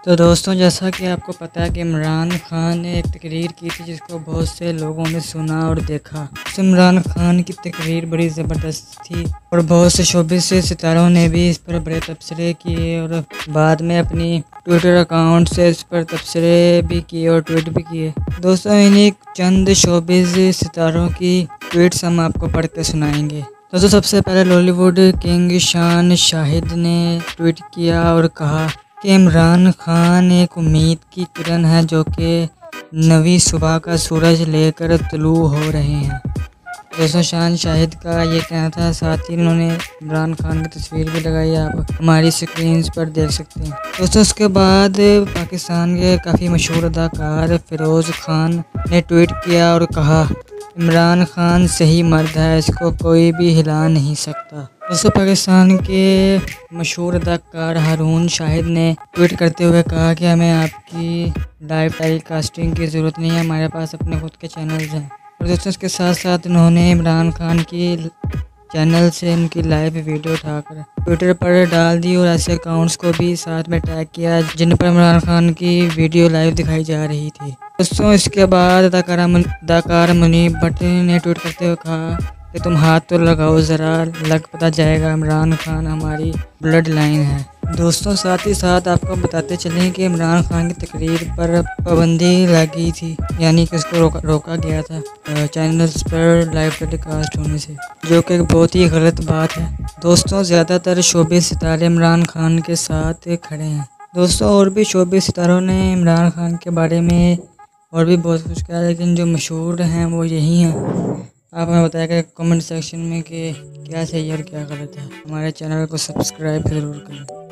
तो दोस्तों, जैसा कि आपको पता है कि इमरान खान ने एक तकरीर की थी जिसको बहुत से लोगों ने सुना और देखा। तो इमरान खान की तकरीर बड़ी ज़बरदस्त थी और बहुत से शोबिस से सितारों ने भी इस पर बड़े तबसरे किए और बाद में अपनी ट्विटर अकाउंट से इस पर तबसरे भी किए और ट्वीट भी किए। दोस्तों, इन्हीं चंद शोबिस सितारों की ट्वीट्स हम आपको पढ़ के सुनाएंगे। दोस्तों, सबसे पहले बॉलीवुड किंग शान शाहिद ने ट्वीट किया और कहा कि इमरान खान एक उम्मीद की किरण है जो कि नवी सुबह का सूरज लेकर तुलू हो रहे हैं। दोस्तों, शान शाहिद का ये कहना था। साथ ही उन्होंने इमरान खान की तस्वीर भी लगाई, आप हमारी स्क्रीन पर देख सकते हैं। दोस्तों, उसके बाद पाकिस्तान के काफ़ी मशहूर अदाकार फिरोज़ खान ने ट्वीट किया और कहा, इमरान खान सही मर्द है, इसको कोई भी हिला नहीं सकता। दोस्तों, पाकिस्तान के मशहूर अदाकार हारून शाहिद ने ट्वीट करते हुए कहा कि हमें आपकी लाइव टेलीकास्टिंग की ज़रूरत नहीं है, हमारे पास अपने खुद के चैनल्स हैं। और दोस्तों, इसके साथ साथ उन्होंने इमरान खान की चैनल से उनकी लाइव वीडियो उठाकर ट्विटर पर डाल दी और ऐसे अकाउंट्स को भी साथ में टैग किया जिन पर इमरान खान की वीडियो लाइव दिखाई जा रही थी। दोस्तों, इसके बाद अदाकार मुनीब भट्ट ने ट्वीट करते हुए कहा कि तुम हाथ तो लगाओ ज़रा, लग पता जाएगा इमरान खान हमारी ब्लड लाइन है। दोस्तों, साथ ही साथ आपको बताते चलें कि इमरान खान की तकरीर पर पाबंदी लगी थी, यानी कि उसको रोका गया था चैनल्स पर लाइव टेलीकास्ट होने से, जो कि बहुत ही गलत बात है। दोस्तों, ज़्यादातर शोबिस सितारे इमरान खान के साथ खड़े हैं। दोस्तों, और भी शोबिस सितारों ने इमरान खान के बारे में और भी बहुत कुछ कहा, लेकिन जो मशहूर हैं वो यही हैं। आप हमें बताइएगा कमेंट सेक्शन में कि क्या सही है और क्या गलत है। हमारे चैनल को सब्सक्राइब ज़रूर करें।